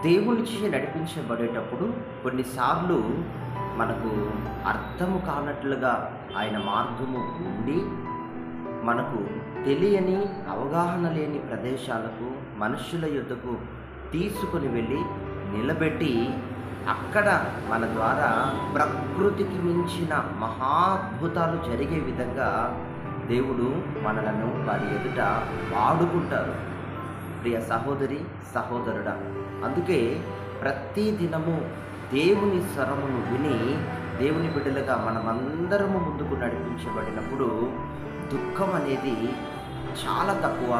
దేవునిచే నడిపించబడేటప్పుడు కొన్నిసార్లు మనకు అర్థము కానట్లుగా ఆయన మార్గము ఉండి, మనకు తెలియని అవగాహన లేని ప్రదేశాలకు మనుషుల యొద్దకు తీసుకొని వెళ్ళి నిలబెట్టి, అక్కడ మన ద్వారా ప్రకృతికి మించిన మహాద్భుతాలు జరిగే విధంగా దేవుడు మనలను వారి ఎదుట వాడుకుంటారు. ప్రియ సహోదరి సహోదరుడా, అందుకే ప్రతి దినము దేవుని స్వరమును విని దేవుని బిడ్డలుగా మనమందరము ముందుకు నడిపించబడినప్పుడు దుఃఖం అనేది చాలా తక్కువ.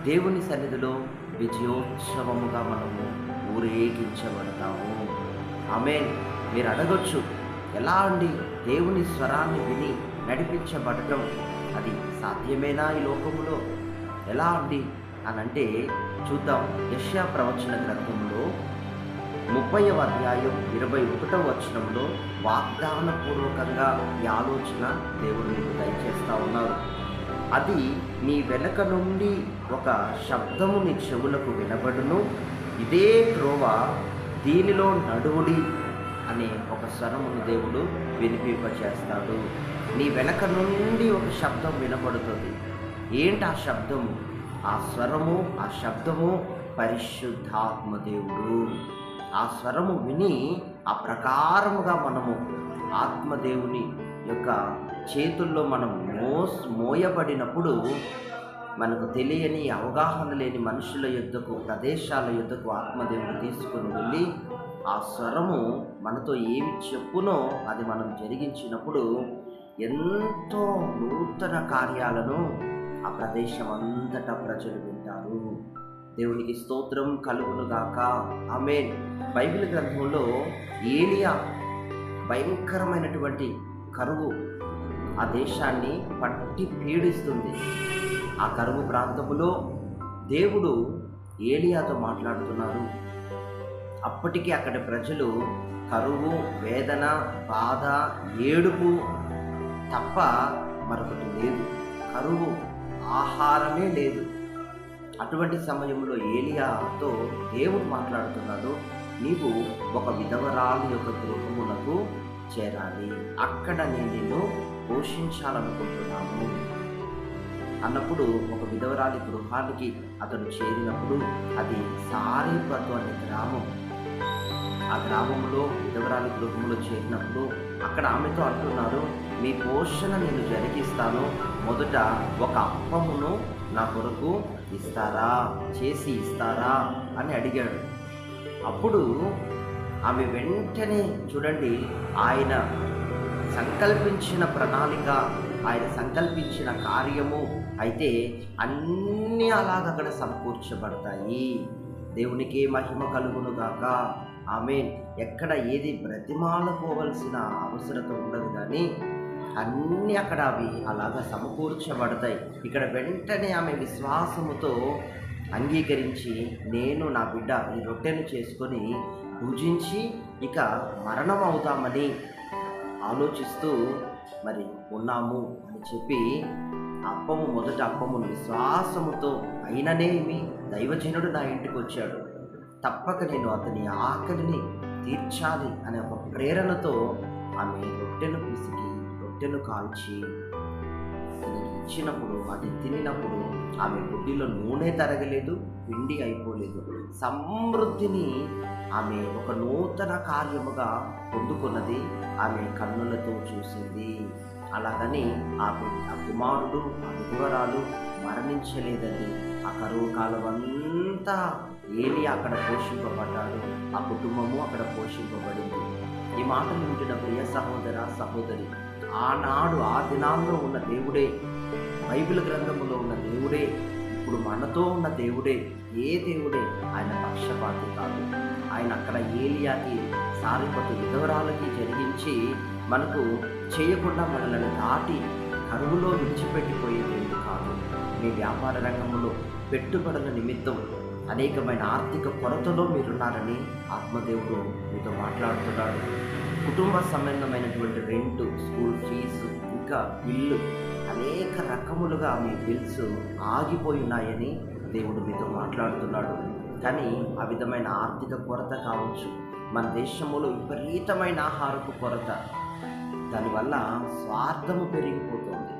దేవుని సన్నిధిలో విజయోత్సవముగా మనము ఊరేగించబడతాము. ఆమేన్. మీరు అడగొచ్చు, ఎలా అండి దేవుని స్వరాన్ని విని నడిపించబడటం అది సాధ్యమేనా ఈ లోకములో? ఎలా అండి అని అంటే చూద్దాం. యెషయా ప్రవచన గ్రంథంలో 30వ అధ్యాయం 21వ వచనంలో వాగ్దానపూర్వకంగా ఈ ఆలోచన దేవుడు మీకు దయచేస్తూ ఉన్నారు. అది నీ వెనక నుండి ఒక శబ్దము నీ చెవులకు వినబడును, ఇదే త్రోవ, దీనిలో నడువుడి అనే ఒక స్వరమును దేవుడు వినిపింపచేస్తాడు. నీ వెనక నుండి ఒక శబ్దం వినబడుతుంది. ఏంటి ఆ శబ్దము? ఆ స్వరము, ఆ శబ్దము పరిశుద్ధాత్మ దేవుడు. ఆ స్వరము విని ఆ ప్రకారముగా మనము ఆత్మదేవుని యొక్క చేతుల్లో మనం మోయబడినప్పుడు మనకు తెలియని అవగాహన లేని మనుషుల యొద్దకు, ప్రదేశాల యొద్దకు ఆత్మదేవుడు తీసుకొని వెళ్ళి ఆ స్వరము మనతో ఏమి చెప్పునో అది మనం జరిగించినప్పుడు ఎంతో నూతన కార్యాలను ఆ ప్రదేశం అంతటా ప్రజలు వింటారు. దేవునికి స్తోత్రం కలుగునుగాక. ఆమేన్. బైబిల్ గ్రంథంలో ఏలియా భయంకరమైనటువంటి కరువు ఆ దేశాన్ని పట్టి పీడిస్తుంది. ఆ కరువు ప్రాంతములో దేవుడు ఏలియాతో మాట్లాడుతున్నారు. అప్పటికి అక్కడి ప్రజలు కరువు, వేదన, బాధ, ఏడుపు తప్ప మరొకటి లేదు. కరువు, ఆహారమే లేదు. అటువంటి సమయంలో ఏలియాతో దేవుడు మాట్లాడుతున్నాడు, నీవు ఒక విధవరాలు యొక్క గృహమునకు చేరాలి, అక్కడ నేను నిన్ను పోషించాలనుకుంటున్నాను అన్నప్పుడు ఒక విధవరాలి గృహానికి అతను చేరినప్పుడు అది సారీపతు అనే గ్రామం. ఆ గ్రామంలో విధవరాలి గృహంలో చేరినప్పుడు అక్కడ ఆమెతో అంటున్నారు, మీ పోషణ నేను జరిగిస్తాను, మొదట ఒక అప్పమును నా కొరకు చేసి ఇస్తారా అని అడిగాడు. అప్పుడు ఆమె వెంటనే చూడండి, ఆయన సంకల్పించిన ప్రణాళిక, ఆయన సంకల్పించిన కార్యము అయితే అన్నీ అలాగ అక్కడ సమకూర్చబడతాయి. దేవునికే మహిమ కలుగునుగాక. ఆమేన్. ఎక్కడ ఏది బ్రతిమాలుకోవలసిన అవసరత ఉండదు, కానీ అన్నీ అక్కడ అవి అలాగా సమకూర్చబడతాయి. ఇక్కడ వెంటనే ఆమె విశ్వాసముతో అంగీకరించి, నేను నా బిడ్డ ఈ రొట్టెను చేసుకొని భుజించి ఇక మరణం అవుతామని ఆలోచిస్తూ మరి ఉన్నాము అని చెప్పి మొదట అప్పమును విశ్వాసముతో, అయిననేమి దైవజనుడు నా ఇంటికి వచ్చాడు, తప్పక నేను అతని ఆకలిని తీర్చాలి అనే ఒక ప్రేరణతో ఆమె రొట్టెను పిసికి రొట్టెను కాల్చి ఇచ్చినప్పుడు, అది తినినప్పుడు ఆమె గుడ్డిలో నూనె తరగలేదు, పిండి అయిపోలేదు. సమృద్ధిని ఆమె ఒక నూతన కార్యముగా పొందుకున్నది. ఆమె కన్నులతో చూసింది. అలాగని ఆ కుమారుడు, ఆ విధవరాలు మరణించలేదండి. ఆ కరువు కాలం అంతా ఏలియా అక్కడ పోషింపబడ్డాడు, ఆ కుటుంబము అక్కడ పోషింపబడింది. ఈ మాటలు వింటున్న ప్రియ సహోదర సహోదరి, ఆనాడు ఆ దినాల్లో ఉన్న దేవుడే, బైబిల్ గ్రంథములో ఉన్న దేవుడే, ఇప్పుడు మనతో ఉన్న దేవుడే. ఏ దేవుడే? ఆయన పక్షపాతి కాదు. ఆయన అక్కడ ఏలియాకి, సారీపతు విధవరాలకి జరిగించి మనకు చేయకుండా మనల్ని దాటి కరువులో విడిచిపెట్టిపోయే దేవుడు కాదు. మీ వ్యాపార రంగంలో పెట్టుబడుల నిమిత్తం అనేకమైన ఆర్థిక కొరతలో మీరున్నారని ఆత్మదేవుడు మీతో మాట్లాడుతున్నాడు. కుటుంబ సంబంధమైనటువంటి రెంటు, స్కూల్ ఫీజు, ఇంకా బిల్లు, అనేక రకములుగా మీ బిల్స్ ఆగిపోయి ఉన్నాయని దేవుడు మీతో మాట్లాడుతున్నాడు. కానీ ఆ విధమైన ఆర్థిక కొరత కావచ్చు, మన దేశంలో విపరీతమైన ఆహారపు కొరత, దానివల్ల స్వార్థము పెరిగిపోతుంది.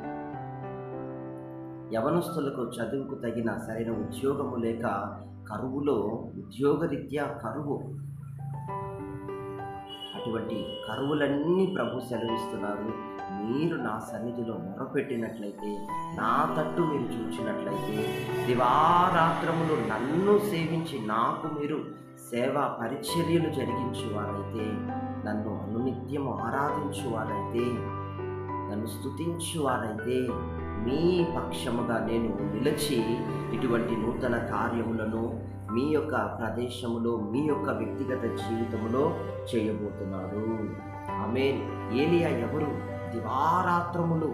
యవనస్తులకు చదువుకు తగిన సరైన ఉద్యోగము లేక కరువులో ఉద్యోగరీత్యా కరువు, అటువంటి కరువులన్నీ ప్రభు సెలవిస్తున్నారు. మీరు నా సన్నిధిలో మొరపెట్టినట్లయితే, నా తట్టు మీరు చూచినట్లయితే, దివారాత్రములు నన్ను సేవించి నాకు మీరు సేవా పరిచర్యలు జరిగించువారైతే, నన్ను అనునిత్యము ఆరాధించువారైతే, నన్ను స్తుతించువారైతే, మీ పక్షముగా నేను నిలిచి ఇటువంటి నూతన కార్యములను మీ యొక్క ప్రదేశములో, మీ యొక్క వ్యక్తిగత జీవితంలో చేయబోతున్నాడు. ఆమేన్. ఏలియా ఎవరు? దివారాత్రములు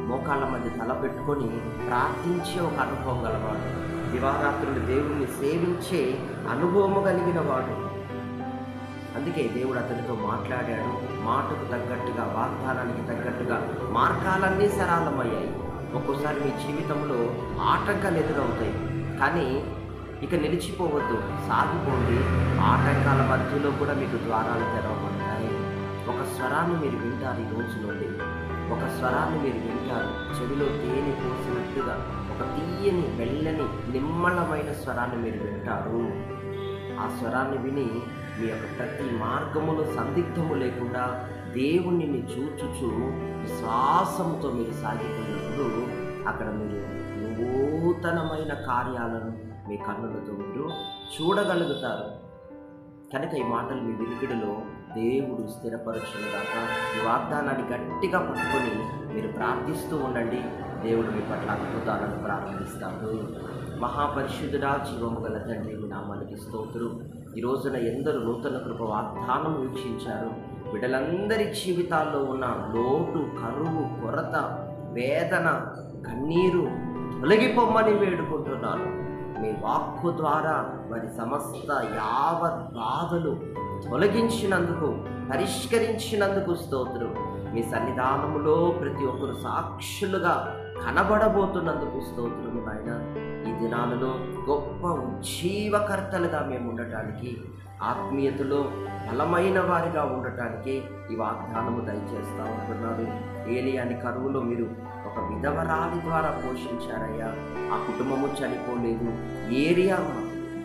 మోకాళ్ళ మధ్య తలపెట్టుకొని ప్రార్థించే ఒక అనుభవం గలవాడు, దివారాత్రులు దేవుణ్ణి సేవించే అనుభవము కలిగిన వాడు. అందుకే దేవుడు అతనితో మాట్లాడాడు. మాటకు తగ్గట్టుగా, వాగ్దానానికి తగ్గట్టుగా మార్గాలన్నీ సరళమయ్యాయి. ఒక్కోసారి మీ జీవితంలో ఆటంకాలు ఎదురవుతాయి, కానీ ఇక నిలిచిపోవద్దు, సాగిపోండి. ఆటంకాల మధ్యలో కూడా మీకు ద్వారాలు తెరవబడతాయి. ఒక స్వరాన్ని మీరు వింటారు. ఈ రోజు నుండి ఒక స్వరాన్ని మీరు వింటారు. చెవిలో తేనె పోసినట్టుగా ఒక తీయని, వెళ్ళని, నిమ్మళమైన స్వరాన్ని మీరు వింటారు. ఆ స్వరాన్ని విని మీ యొక్క ప్రతి మార్గములో సందిగ్ధము లేకుండా దేవుణ్ణి చూచుచు విశ్వాసంతో మీరు సాగిపోయినప్పుడు అక్కడ మీరు నూతనమైన కార్యాలను మీ కన్నులతో మీరు చూడగలుగుతారు. కనుక ఈ మాటలు మీ వినికిడిలో దేవుడు స్థిరపరచునుగాక. ఈ వాగ్దానాన్ని గట్టిగా పట్టుకొని మీరు ప్రార్థిస్తూ ఉండండి. దేవుడు మీ పట్ల అద్భుతాలను ప్రారంభిస్తాడు. మహాపరిశుద్ధుడా, జీవము గల తండ్రి, మీ నామానికి స్తోత్రం. ఈ రోజున ఎందరూ నూతన కృప వాగ్దానం వీక్షించారు. బిడ్డలందరి జీవితాల్లో ఉన్న లోటు, కరువు, కొరత, వేదన, కన్నీరు తొలగిపోమ్మని వేడుకుంటున్నాను. మీ వాక్కు ద్వారా వారి సమస్త యావత్ బాధలు తొలగించినందుకు, పరిష్కరించినందుకు స్తోత్రం. మీ సన్నిధానములో ప్రతి ఒక్కరు సాక్షులుగా కనబడబోతున్నందుకు స్తోత్రము నాయన. ఈ దినాలలో గొప్ప ఉజ్జీవకర్తలుగా మేము ఉండటానికి, ఆత్మీయతలో బలమైన వారిగా ఉండటానికి ఈ వాగ్దానము దయచేస్తూ ఉంటున్నారు. ఏలియాని కరువులో మీరు ఒక విధవరాలి ద్వారా పోషించారయ్యా. ఆ కుటుంబము చనిపోలేదు, ఏరియా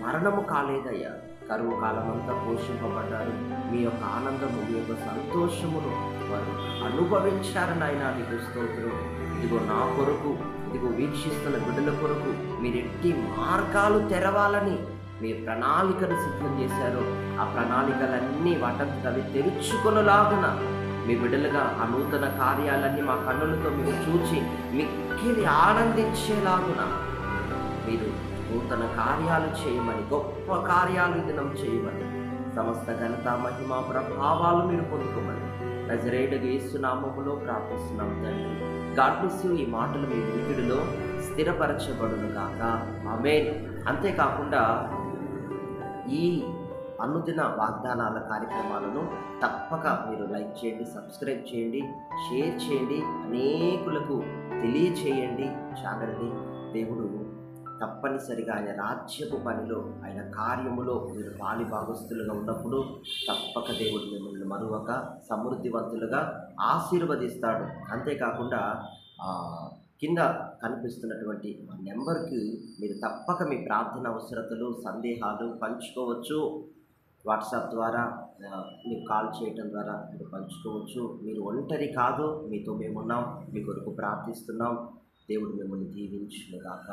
మరణము కాలేదయ్యా. కరువు కాలమంతా పోషింపబడ్డారు. మీ యొక్క ఆనందము, మీ యొక్క సంతోషమును వారు అనుభవించారు నాయన. నీకు స్తోత్రం. ఇదిగో నా కొరకు, ఇదిగో వీక్షిస్తున్న బిడ్డల కొరకు మీరు ఎట్టి మార్గాలు తెరవాలని మీ ప్రణాళికను సిద్ధం చేశారో ఆ ప్రణాళికలన్నీ వాటంతట అవి తెరుచుకొనులాగున మీ బిడ్డలుగా ఆ నూతన కార్యాలన్నీ మా కన్నులతో మేము చూచి మిక్కిలి ఆనందించేలాగున మీరు నూతన కార్యాలు చేయమని, గొప్ప కార్యాలు దినం చేయమని, సమస్త ఘనత, మహిమ, ప్రభావాలు మీరు పొందుకోమని నజరేయుడగు యేసు నామములో ప్రార్థిస్తున్నాం తండ్రి. God bless you. ఈ మాటలు మీ వినికిడిలో స్థిరపరచబడును గాక. ఆమేన్. అంతేకాకుండా ఈ అనుదిన వాగ్దానాల కార్యక్రమాలను తప్పక మీరు లైక్ చేయండి, సబ్స్క్రైబ్ చేయండి, షేర్ చేయండి, అనేకులకు తెలియచేయండి ఛానల్ని. దేవుడు తప్పనిసరిగా ఆయన రాజ్యపు పనిలో, ఆయన కార్యములో మీరు పాలి భాగస్తులుగా ఉన్నప్పుడు తప్పక దేవుడు మిమ్మల్ని మరొక సమృద్ధివంతులుగా ఆశీర్వదిస్తాడు. అంతేకాకుండా కింద కనిపిస్తున్నటువంటి నెంబర్కి మీరు తప్పక మీ ప్రార్థన అవసరతలు, సందేహాలు పంచుకోవచ్చు. వాట్సాప్ ద్వారా మీరు కాల్ చేయటం ద్వారా మీరు పంచుకోవచ్చు. మీరు ఒంటరి కాదు, మీతో మేమున్నాం, మీ కొరకు ప్రార్థిస్తున్నాం. దేవుడు మిమ్మల్ని దీవించునుగాక.